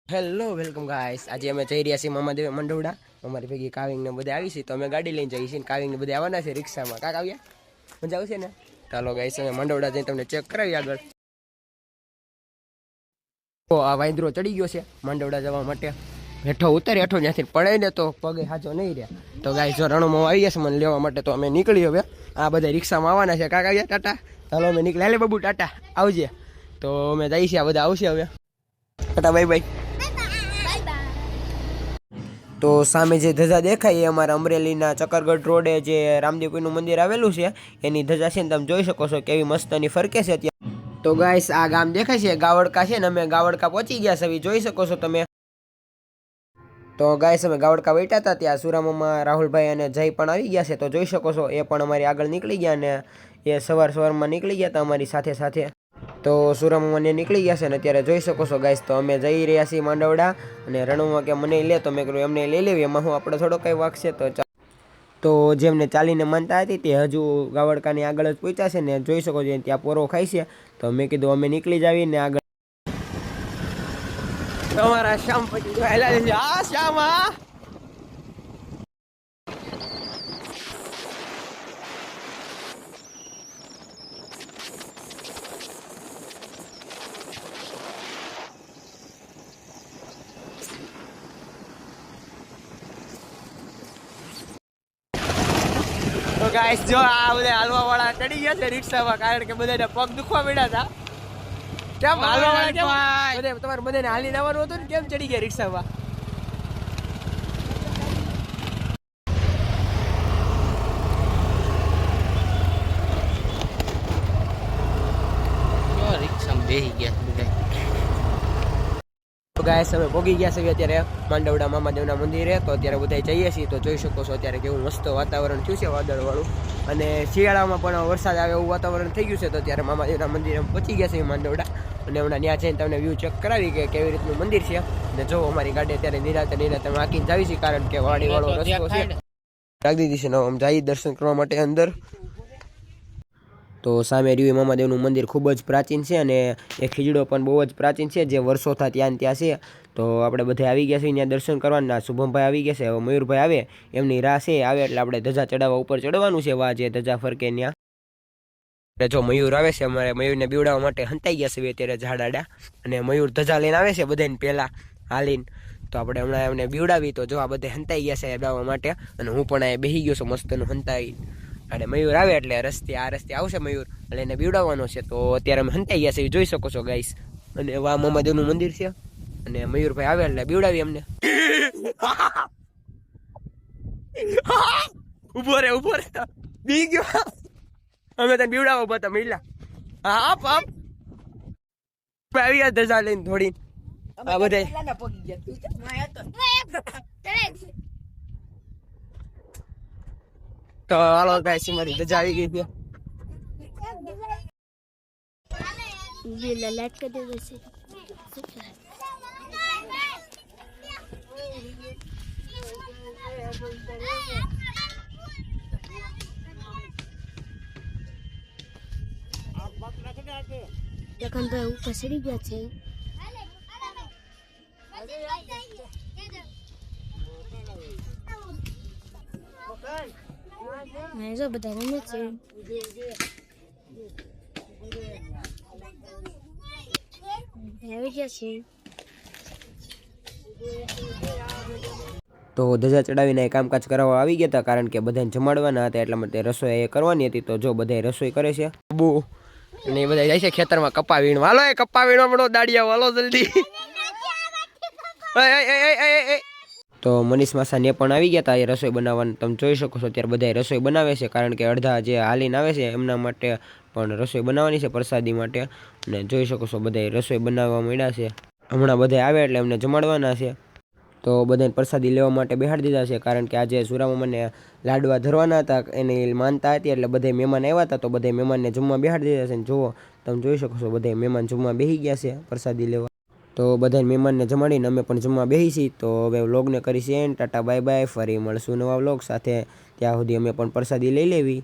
Hello welcome guys, આજે અમે જઈ રહ્યા છીએ મામાદેવ મંડોડા. અમારી ભેગી કાવિંગ ને બધા આવી છે, તો અમે ગાડી લઈને જઈએ છીએ. કાવિંગ ને બધા આવવાના છે રિક્ષામાં. કાક આવ્યા મજા આવશે ને? ચાલો ગાઈસ, અમે મંડોડા જઈને તમને ચેક કરાવી આગળ. તો આ વાંદરો ચડી ગયો છે મંડોડા જવા માટે. હેઠો ઉતરે, હેઠો ત્યાંથી પડે ને તો પગે હાજો નહીં રહ્યા. તો ગાઈસ, જો રણુમાં આવી ગયા છે મને લેવા માટે, તો અમે નીકળી હવે. આ બધા રિક્ષામાં આવવાના છે. કાક આવ્યા? ટાટા. ચાલો અમે નીકળી. લે બાબુ ટાટા, આવજે. તો અમે જઈએ છીએ, આ બધા આવશે હવે. Tata, bye bye. તો સામે જે ધજા દેખાય એ અમારા અમરેલીના ચકરગઢ રોડે જે રામદેવપીરનું મંદિર આવેલું છે એની ધજા છે ને તમે જોઈ શકો છો કેવી મસ્તની ફરકે છે ત્યાં. તો ગાઈસ, આ ગામ દેખાય છે ગાવડકા છે ને, અમે ગાવડકા પહોંચી ગયા છે, જોઈ શકો છો તમે. તો ગાઈસ, અમે ગાવડકા બેઠા હતા ત્યાં સુરામામાં રાહુલભાઈ અને જય પણ આવી ગયા છે, તો જોઈ શકો છો એ પણ અમારી આગળ નીકળી ગયા ને એ સવારમાં નીકળી ગયા હતા અમારી સાથે સાથે. તો સુરામાને નીકળી ગયા છે ને અત્યારે જોઈ શકો છો ગાઈસ. તો અમે જઈ રહ્યા છીએ માંડવડા અને રણુમાં કે મને લે, તો મેં કહ્યું એમને લઈ લેવી, એમાં હું આપણે થોડો કંઈ વાગશે. તો જેમને ચાલીને માનતા હતી તે હજુ ગાવડકાની આગળ જ પહોંચ્યા છે ને જોઈ શકો છો ત્યાં પોરો ખાય છે. તો મેં કીધું અમે નીકળી જ આવીને આગળ. તમારા શ્યામ પછી શ્યામા. તો ગાઈસ, જો આ બધા હાલવા વાળા ચડી ગયા છે રિક્ષામાં, કારણ કે બધાને પગ દુખવા મળ્યા હતા. કેમ હાલવા વાળા કેમ તમારે બધાને હાલીને આવવાનું હતું ને, કેમ ચડી ગયા રિક્ષામાં? રિક્ષામાં બેસી ગયા બધા. તો ગાઈસ, અમે પહોંચી ગયા છીએ અત્યારે માંડવડા મામાદેવના મંદિરે. તો અત્યારે બધા જઈએ છીએ, તો જોઈ શકો છો અત્યારે કેવું મસ્ત વાતાવરણ થયું છે વાદળવાળું, અને શિયાળામાં પણ વરસાદ આવે એવું વાતાવરણ થઈ ગયું છે. તો અત્યારે મામાદેવના મંદિરે પહોંચી ગયા છે માંડવડા, અને હમણાં ત્યાં જઈને તમને વ્યૂ ચેક કરાવી કે કેવી રીતનું મંદિર છે. અને જો અમારી ગાડી અત્યારે નિરાતે વાંકીને જાવી છે, કારણ કે વાડીવાળો રસ્તો છે. રાખી દીધી છે ને આમ જાય દર્શન કરવા માટે અંદર. તો સામે રહ્યું મામાદેવનું મંદિર ખૂબ જ પ્રાચીન છે, અને એ ખીજડો પણ બહુ જ પ્રાચીન છે જે વર્ષોથી ત્યાં છે. તો આપણે બધા આવી ગયા છીએ ત્યાં દર્શન કરવાના. શુભમભાઈ આવી ગયા છે, હવે મયુરભાઈ આવે એમની રાહ છે, આવે એટલે આપણે ધજા ચડાવવા ઉપર ચડવાનું છે. વા જે ધજા ફરકે ત્યાં જો મયુર આવે છે, અમારે મયુરને બીવડાવવા માટે હંતાઈ ગયા છે અત્યારે ઝાડાડા, અને મયુર ધજા લઈને આવે છે બધાને પહેલાં હાલીને. તો આપણે હમણાં એમને બીવડાવી, તો જો આ બધા હંતાઈ ગયા છે અડાવવા માટે, અને હું પણ અહીંયા બેસી ગયો છું મસ્તનું હંતાઈ. અને મયુર આવે એટલે આ રસ્તે આવશે મયુર, એટલે એને બીવડાવવાનો છે. તો અત્યારે અમે હંતાઈ ગયા છે, જોઈ શકો છો ગાઈસ. અને વા મામાદેવનું મંદિર છે, અને મયુરભાઈ આવે એટલે બીવડાવી અમને. ઉભો રે બી ગયો. અમે તને બીવડાવો બતા મિલા. હા આપ આવી ગયા ધજા લઈને થોડી. આ બધા તો હાલો ગાઈસ, મારી ધજા આવી ગઈ છે. લાઈટ કરી દેવું છે. દુકાનભાઈ ઉપર ચડી ગયા છે. જો બધા રમે છે. આવી ગયા છે. તો ધજા ચડાવીને કામકાજ કરાવવા આવી ગયા હતા, કારણ કે બધાને જમાડવાના હતા, એટલા માટે રસોઈ એ કરવાની હતી. તો જો બધા રસોઈ કરે છે બહુ, અને એ બધા જાય છે ખેતરમાં કપા વીણવા. વાલો એ કપા વીણવા મળો દાડિયા, વાલો જલ્દી. તો મનીષ માસાને પણ આવી ગયા હતા એ રસોઈ બનાવવાનું, તમે જોઈ શકો છો. ત્યારે બધા રસોઈ બનાવે છે, કારણ કે અડધા જે હાલીને આવે છે એમના માટે પણ રસોઈ બનાવવાની છે પ્રસાદી માટે. અને જોઈ શકો છો બધા રસોઈ બનાવવા માંડ્યા છે. હમણાં બધા આવે એટલે એમને જમાડવાના છે. તો બધાને પ્રસાદી લેવા માટે બેહાડી દીધા છે, કારણ કે આજે સુરામાને લાડવા ધરવાના હતા, એની માનતા હતી, એટલે બધા મહેમાન આવ્યા હતા. તો બધા મહેમાનને જમવા બેહાડી દીધા છે. જુઓ તમે જોઈ શકો છો, બધા મહેમાન જમવા બેસી ગયા છે પ્રસાદી લેવા. તો બધા મહેમાનને જમાડીને અમે પણ જમવા બેસી છીએ. તો હવે વ્લોગને કરી છે ટાટા બાય બાય, ફરી મળશું નવા વ્લોગ સાથે. ત્યાં સુધી અમે પણ પ્રસાદી લઈ લેવી.